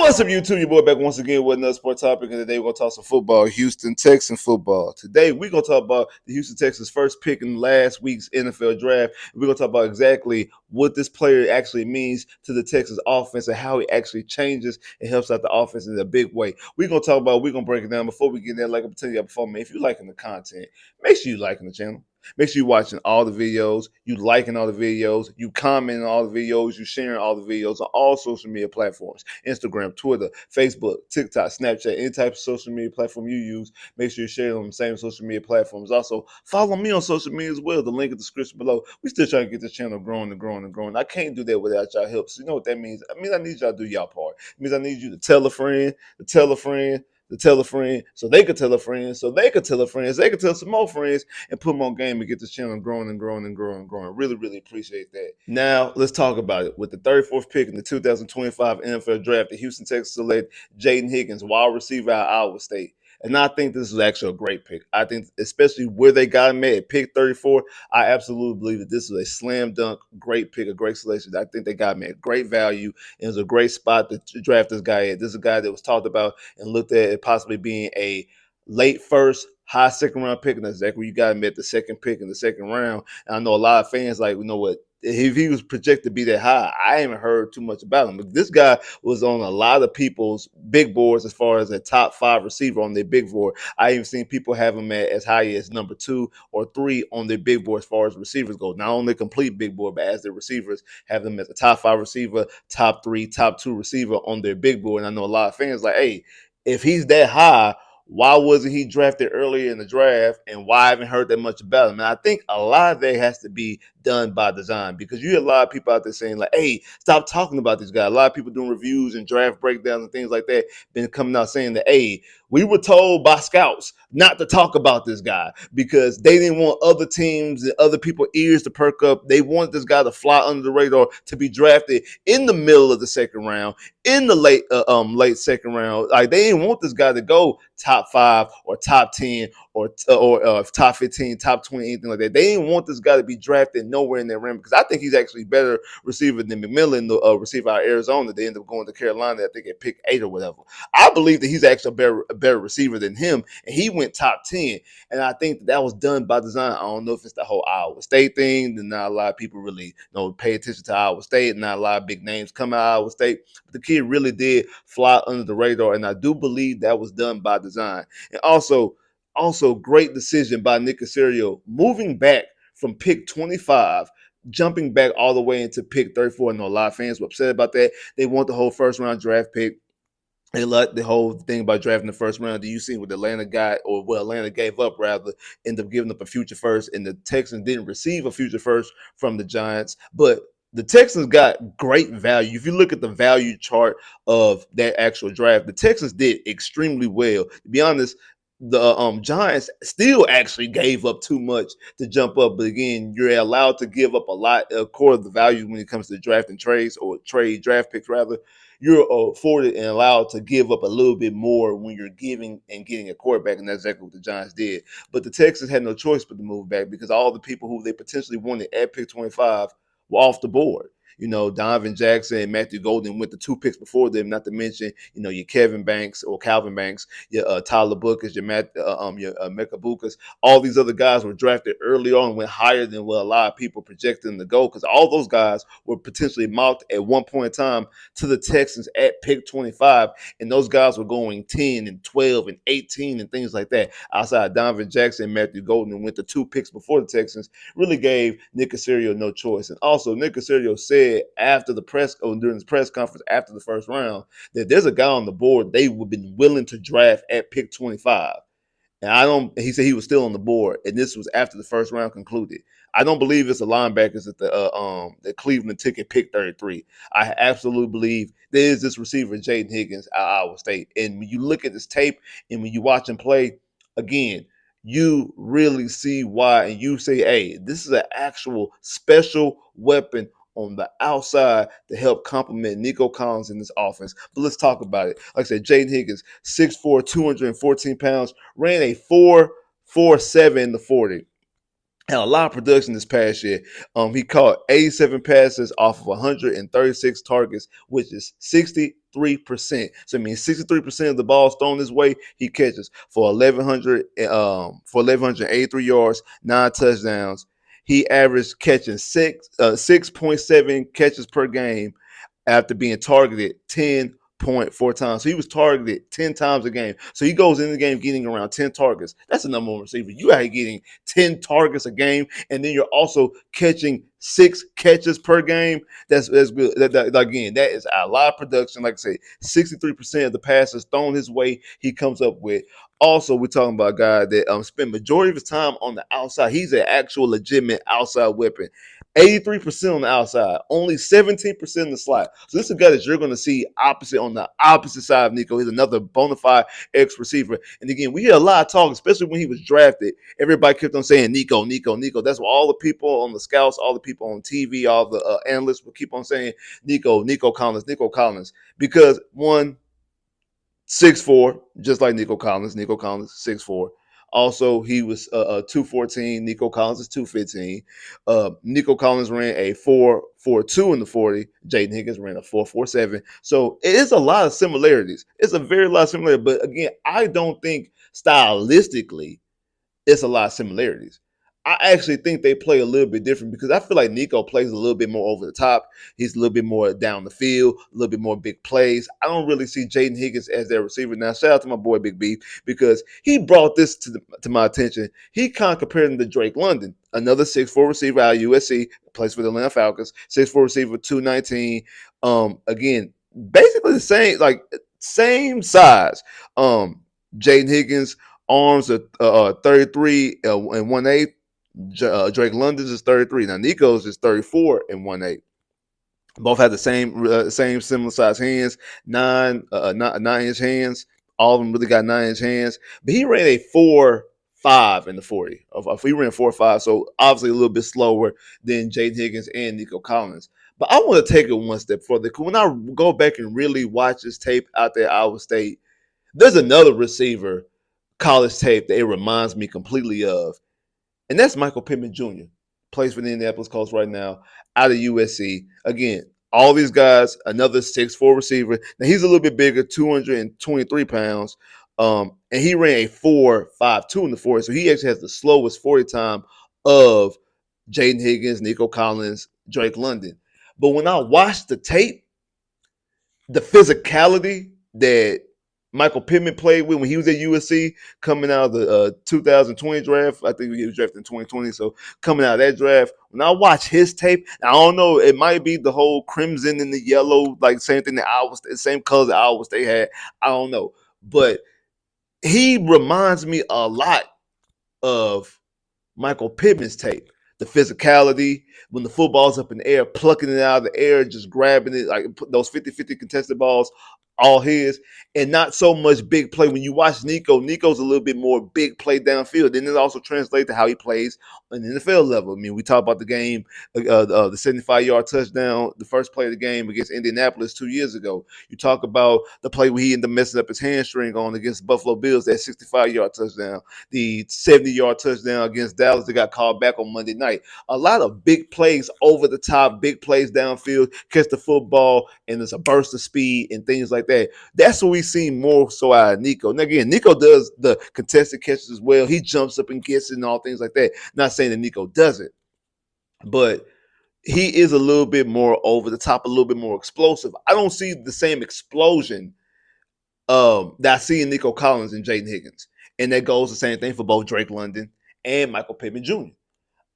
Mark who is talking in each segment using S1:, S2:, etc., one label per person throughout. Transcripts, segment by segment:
S1: What's up, YouTube? Your boy back once again with another sports topic, and today we're going to talk some football, Houston Texans football. Today we're going to talk about the Houston Texans' first pick in last week's NFL draft. We're going to talk about exactly what this player actually means to the Texans offense and how he actually changes and helps out the offense in a big way. We're going to break it down. Before we get there, like I'm telling you before, man, if you're liking the content, make sure you're liking the channel. Make sure you're watching all the videos, you liking all the videos, you commenting on all the videos, you sharing all the videos on all social media platforms. Instagram, Twitter, Facebook, TikTok, Snapchat, any type of social media platform you use. Make sure you share it on the same social media platforms. Also, follow me on social media as well. The link in the description below. We still trying to get this channel growing and growing and growing. I can't do that without y'all help. So you know what that means? I mean, I need y'all to do y'all part. It means I need you to tell a friend, to tell a friend, to tell a friend, so they could tell a friend, so they could tell a friend, so they could tell some more friends, and put them on game and get this channel growing and growing and growing and growing. Really, really appreciate that. Now, let's talk about it. With the 34th pick in the 2025 NFL Draft, the Houston Texans select Jayden Higgins, wide receiver out of Iowa State. And I think this is actually a great pick. I think, especially where they got him at pick 34, I absolutely believe that this is a slam dunk, great pick, a great selection. I think they got him at great value. It was a great spot to draft this guy at. This is a guy that was talked about and looked at it possibly being a late first, high second round pick, and that's exactly where you got him at, the second pick in the second round. And I know a lot of fans like, you know what, if he was projected to be that high, I haven't heard too much about him. But this guy was on a lot of people's big boards as far as a top 5 receiver on their big board. I even seen people have him at as high as number 2 or 3 on their big board as far as receivers go. Not only complete big board, but as their receivers, have them as a top 5 receiver, top 3, top 2 receiver on their big board. And I know a lot of fans like, hey, if he's that high, why wasn't he drafted earlier in the draft, and why I haven't heard that much about him? And I think a lot of that has to be done by design, because you hear a lot of people out there saying like, hey, stop talking about this guy. A lot of people doing reviews and draft breakdowns and things like that been coming out saying that, hey, we were told by scouts not to talk about this guy because they didn't want other teams and other people's ears to perk up. They wanted this guy to fly under the radar, to be drafted in the middle of the second round, in the late second round. Like, they didn't want this guy to go top 5 or top 10 or top 15, top 20, anything like that. They didn't want this guy to be drafted nowhere in that realm, because I think he's actually better receiver than McMillan, the receiver out of Arizona. They ended up going to Carolina, I think, at pick 8 or whatever. I believe that he's actually a better receiver than him, and he went top 10. And I think that was done by design. I don't know if it's the whole Iowa State thing. Then not a lot of people really pay attention to Iowa State. Not a lot of big names come out of Iowa State. But the kid really did fly under the radar, and I do believe that was done by design. And also great decision by Nick Caserio, moving back from pick 25, jumping back all the way into pick 34. I know a lot of fans were upset about that. They want the whole first round draft pick. They like the whole thing about drafting the first round. Do you see what Atlanta got, or what Atlanta gave up rather, ended up giving up a future first, and the Texans didn't receive a future first from the Giants. But the Texans got great value. If you look at the value chart of that actual draft, the Texans did extremely well. To be honest, the Giants still actually gave up too much to jump up. But again, you're allowed to give up a lot of core of the value when it comes to drafting trades, or trade draft picks rather. You're afforded and allowed to give up a little bit more when you're giving and getting a quarterback, and that's exactly what the Giants did. But the Texans had no choice but to move back, because all the people who they potentially wanted at pick 25 were off the board. Donovan Jackson and Matthew Golden went the 2 picks before them, not to mention, your Calvin Banks, your Tyler Bookers, your Mecca Bukas. All these other guys were drafted early on and went higher than what a lot of people projected them to go, because all those guys were potentially mocked at one point in time to the Texans at pick 25, and those guys were going 10 and 12 and 18 and things like that. Outside Donovan Jackson and Matthew Golden went the 2 picks before the Texans, really gave Nick Caserio no choice. And also, Nick Caserio said during his press conference after the first round that there's a guy on the board they would have been willing to draft at pick 25. And he said he was still on the board, and this was after the first round concluded. I don't believe it's the linebackers that the Cleveland took at pick 33. I absolutely believe there is this receiver, Jayden Higgins, out of Iowa State. And when you look at this tape and when you watch him play, again, you really see why, and you say, hey, this is an actual special weapon on the outside to help complement Nico Collins in this offense. But let's talk about it. Like I said, Jayden Higgins, 6'4", 214 pounds, ran a 4.47 in the 40. Had a lot of production this past year. He caught 87 passes off of 136 targets, which is 60 63%. So it means 63% of the balls thrown his way, he catches for 1,183 yards, 9 touchdowns. He averaged catching 6.7 catches per game after being targeted 10.4 times. So he was targeted 10 times a game. So he goes in the game getting around 10 targets. That's the number one receiver. You are getting 10 targets a game, and then you're also catching 6 catches per game. That's good. Again, that is a lot of production. Like I say, 63% of the passes thrown his way, he comes up with. Also, we're talking about a guy that spent majority of his time on the outside. He's an actual legitimate outside weapon. 83% on the outside, only 17% in the slot. So this is a guy that you're going to see opposite on the opposite side of Nico. He's another bona fide X receiver. And again, we hear a lot of talk, especially when he was drafted. Everybody kept on saying Nico, Nico, Nico. That's what all the people on the scouts, all the people on TV, all the analysts would keep on saying Nico, Nico Collins, Nico Collins. Because one, 6'4", just like Nico Collins. Nico Collins, 6'4". Also, he was 214. Nico Collins is 215. Nico Collins ran a 4.42 in the 40. Jayden Higgins ran a 4.47. So it is a lot of similarities. It's a very lot of similarities. But again, I don't think stylistically it's a lot of similarities. I actually think they play a little bit different because I feel like Nico plays a little bit more over the top. He's a little bit more down the field, a little bit more big plays. I don't really see Jayden Higgins as their receiver. Now, shout out to my boy Big B because he brought this to my attention. He kind of compared him to Drake London, another 6'4" receiver out of USC, plays for the Atlanta Falcons, 6'4" receiver, 219. Again, basically the same, like same size. Jayden Higgins' arms are 33 and 1/8. Drake London's is 33. Now Nico's is 34 and 1/8. Both have the same similar size hands, 9 inch hands. All of them really got 9 inch hands. But he ran a 4.5 in the 40. He ran 4.5, so obviously a little bit slower than Jayden Higgins and Nico Collins. But I want to take it one step further. When I go back and really watch this tape out there at Iowa State, there's another receiver college tape that it reminds me completely of. And that's Michael Pittman Jr. Plays for the Indianapolis Colts right now, out of USC. Again, all these guys, another 6'4" receiver. Now he's a little bit bigger, 223 pounds. And he ran a 4.52 in the 40. So he actually has the slowest 40 time of Jayden Higgins, Nico Collins, Drake London. But when I watched the tape, the physicality that Michael Pittman played with when he was at USC, coming out of the 2020 draft. I think he was drafted in 2020. So coming out of that draft, when I watch his tape, I don't know, it might be the whole crimson and the yellow, like same thing that Iowa State, same color that Iowa State had. I don't know, but he reminds me a lot of Michael Pittman's tape. The physicality, when the football's up in the air, plucking it out of the air, just grabbing it, like those 50-50 contested balls, all his, and not so much big play. When you watch Nico's a little bit more big play downfield. Then it also translates to how he plays on the NFL level. I mean, we talked about the game, the 75-yard touchdown, the first play of the game against Indianapolis 2 years ago. You talk about the play where he ended up messing up his hamstring on against Buffalo Bills, that 65-yard touchdown, the 70-yard touchdown against Dallas that got called back on Monday night. A lot of big plays over the top, big plays downfield, catch the football, and there's a burst of speed and things like that. That's what we see more so out of Nico. Now, again, Nico does the contested catches as well. He jumps up and gets it and all things like that. Not saying that Nico doesn't, but he is a little bit more over the top, a little bit more explosive. I don't see the same explosion that I see in Nico Collins and Jayden Higgins. And that goes the same thing for both Drake London and Michael Pittman Jr.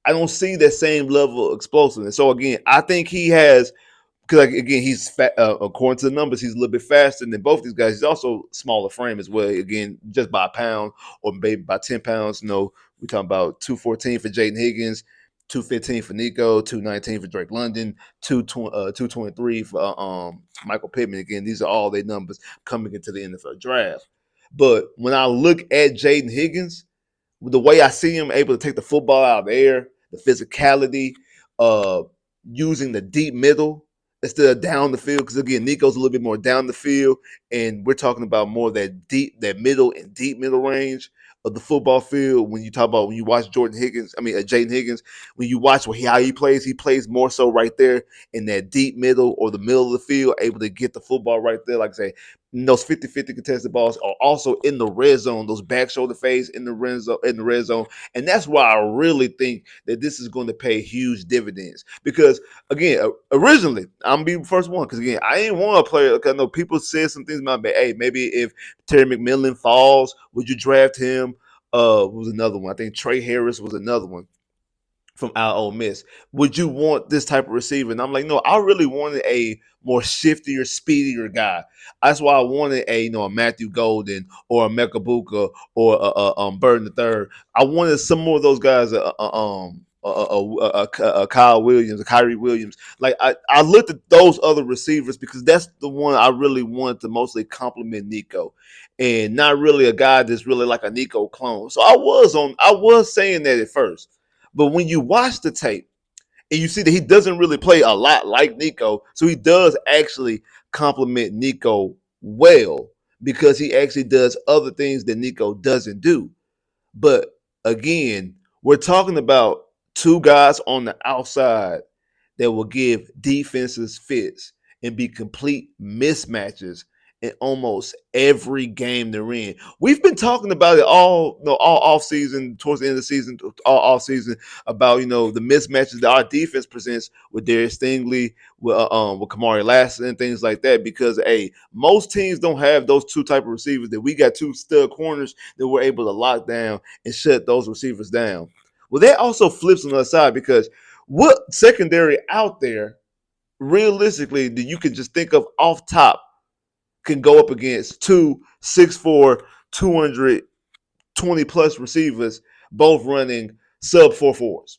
S1: I don't see that same level of explosiveness. So, again, I think he has – because again, he's according to the numbers, he's a little bit faster than both these guys. He's also smaller frame as well. Again, just by a pound or maybe by 10 pounds. You know, we're talking about 214 for Jayden Higgins, 215 for Nico, 219 for Drake London, 223 for Michael Pittman. Again, these are all their numbers coming into the NFL draft. But when I look at Jayden Higgins, the way I see him able to take the football out of the air, the physicality, using the deep middle. instead of down the field. Because again, Nico's a little bit more down the field, and we're talking about more of that middle and deep middle range of the football field. When you talk about when you watch Jayden Higgins, when you watch how he plays more so right there in that deep middle or the middle of the field, able to get the football right there. Like I say, those 50-50 contested balls are also in the red zone, those back shoulder fades in the red zone. And that's why I really think that this is going to pay huge dividends. Because again, originally, I'm gonna be the first one, because again, I ain't want to play. I know people said some things about, hey, maybe if Terry McMillan falls, would you draft him? Was another one. I think Trey Harris was another one from our Ole Miss. Would you want this type of receiver? And I'm like, no, I really wanted a more shiftier, speedier guy. That's why I wanted a Matthew Golden or a Mekabuka or Burton the third. I wanted some more of those guys. Kyle Williams, a Kyrie Williams. Like I looked at those other receivers because that's the one I really wanted to mostly complement Nico, and not really a guy that's really like a Nico clone. So I was saying that at first, but when you watch the tape and you see that he doesn't really play a lot like Nico, so he does actually complement Nico well because he actually does other things that Nico doesn't do. But again, we're talking about two guys on the outside that will give defenses fits and be complete mismatches in almost every game they're in. We've been talking about it all off season, towards the end of the season, all off season, about the mismatches that our defense presents with Darius Stingley, with Kamari Lassiter and things like that. Because most teams don't have those two type of receivers. That we got two stud corners that we're able to lock down and shut those receivers down. Well, that also flips on the other side, because what secondary out there realistically that you can just think of off top can go up against two 6'4", 220 plus receivers, both running sub 4.4s?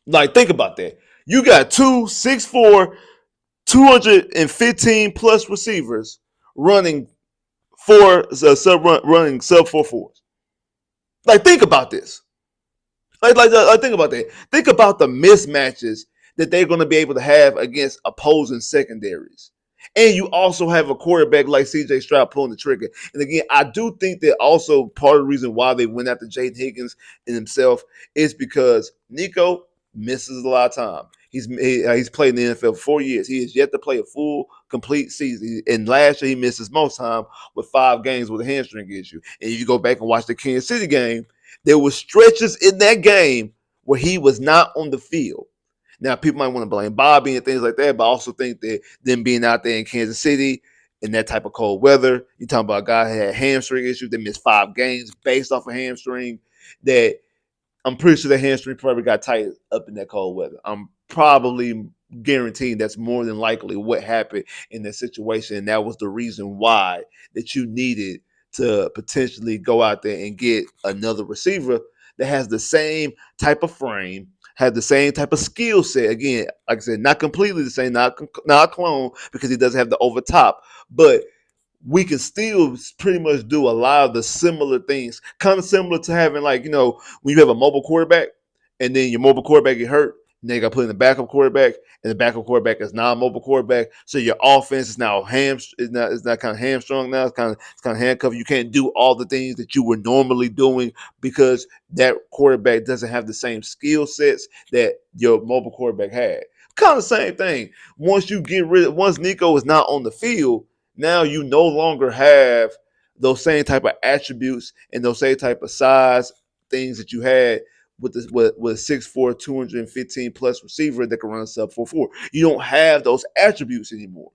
S1: Like, think about that. You got two 6'4", 215 plus receivers running running sub 4.4s. Like, think about this. Like, think about that. Think about the mismatches that they're going to be able to have against opposing secondaries. And you also have a quarterback like CJ Stroud pulling the trigger. And again, I do think that also part of the reason why they went after Jayden Higgins and himself is because Nico misses a lot of time. He's played in the NFL for 4 years. He has yet to play a full, complete season. And last year, he misses most time with 5 games with a hamstring issue. And if you go back and watch the Kansas City game, there were stretches in that game where he was not on the field. Now, people might want to blame Bobby and things like that, but I also think that them being out there in Kansas City in that type of cold weather, you're talking about a guy who had hamstring issues that missed 5 games based off a hamstring, that I'm pretty sure the hamstring probably got tight up in that cold weather. I'm probably guaranteeing that's more than likely what happened in that situation. And that was the reason why that you needed to potentially go out there and get another receiver that has the same type of frame, has the same type of skill set. Again, like I said, not completely the same, not a clone, because he doesn't have the over top, but we can still pretty much do a lot of the similar things, kind of similar to having, like, when you have a mobile quarterback and then your mobile quarterback get hurt, and then you got to put in the backup quarterback, and the backup quarterback is not a mobile quarterback, so your offense is now is not kind of hamstrung now. It's kind of handcuffed. You can't do all the things that you were normally doing because that quarterback doesn't have the same skill sets that your mobile quarterback had. Kind of the same thing. Once Nico is not on the field, now you no longer have those same type of attributes and those same type of size things that you had with this with 6'4", 215 plus receiver that can run a sub 4.4. You don't have those attributes anymore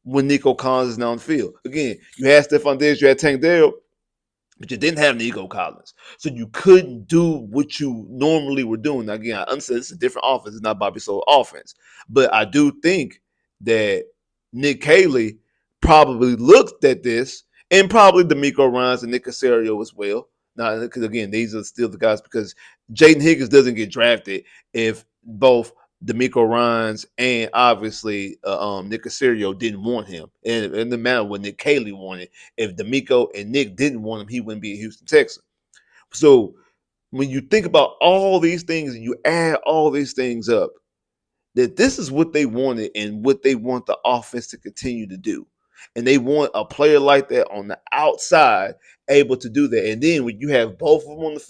S1: when Nico Collins is now on the field. Again, you had Stephon Diggs, you had Tank Dell, but you didn't have Nico Collins. So you couldn't do what you normally were doing. Now, again, I understand it's a different offense. It's not Bobby Sole offense. But I do think that Nick Caley probably looked at this, and probably D'Amico Ryans and Nick Caserio as well. Now, because again, these are still the guys, because Jayden Higgins doesn't get drafted if both D'Amico Ryans and obviously Nick Caserio didn't want him. And it didn't matter what Nick Caley wanted. If D'Amico and Nick didn't want him, he wouldn't be a Houston Texan. So when you think about all these things and you add all these things up, that this is what they wanted and what they want the offense to continue to do. And they want a player like that on the outside able to do that. And then when you have both of them on the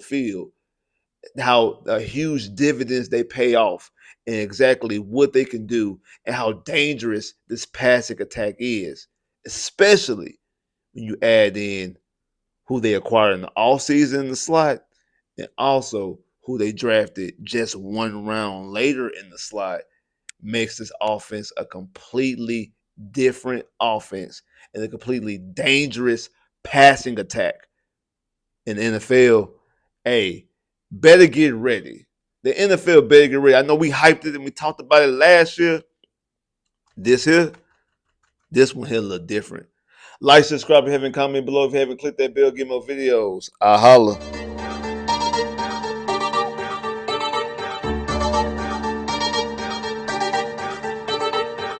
S1: field, how huge dividends they pay off and exactly what they can do and how dangerous this passing attack is, especially when you add in who they acquired in the offseason in the slot and also who they drafted just one round later in the slot, makes this offense a completely different offense and a completely dangerous passing attack in the NFL. Hey, better get ready. The NFL better get ready. I know we hyped it and we talked about it last year. This here, this one here a little different. Like, subscribe if you haven't, comment below if you haven't, click that bell, get more videos. I holla.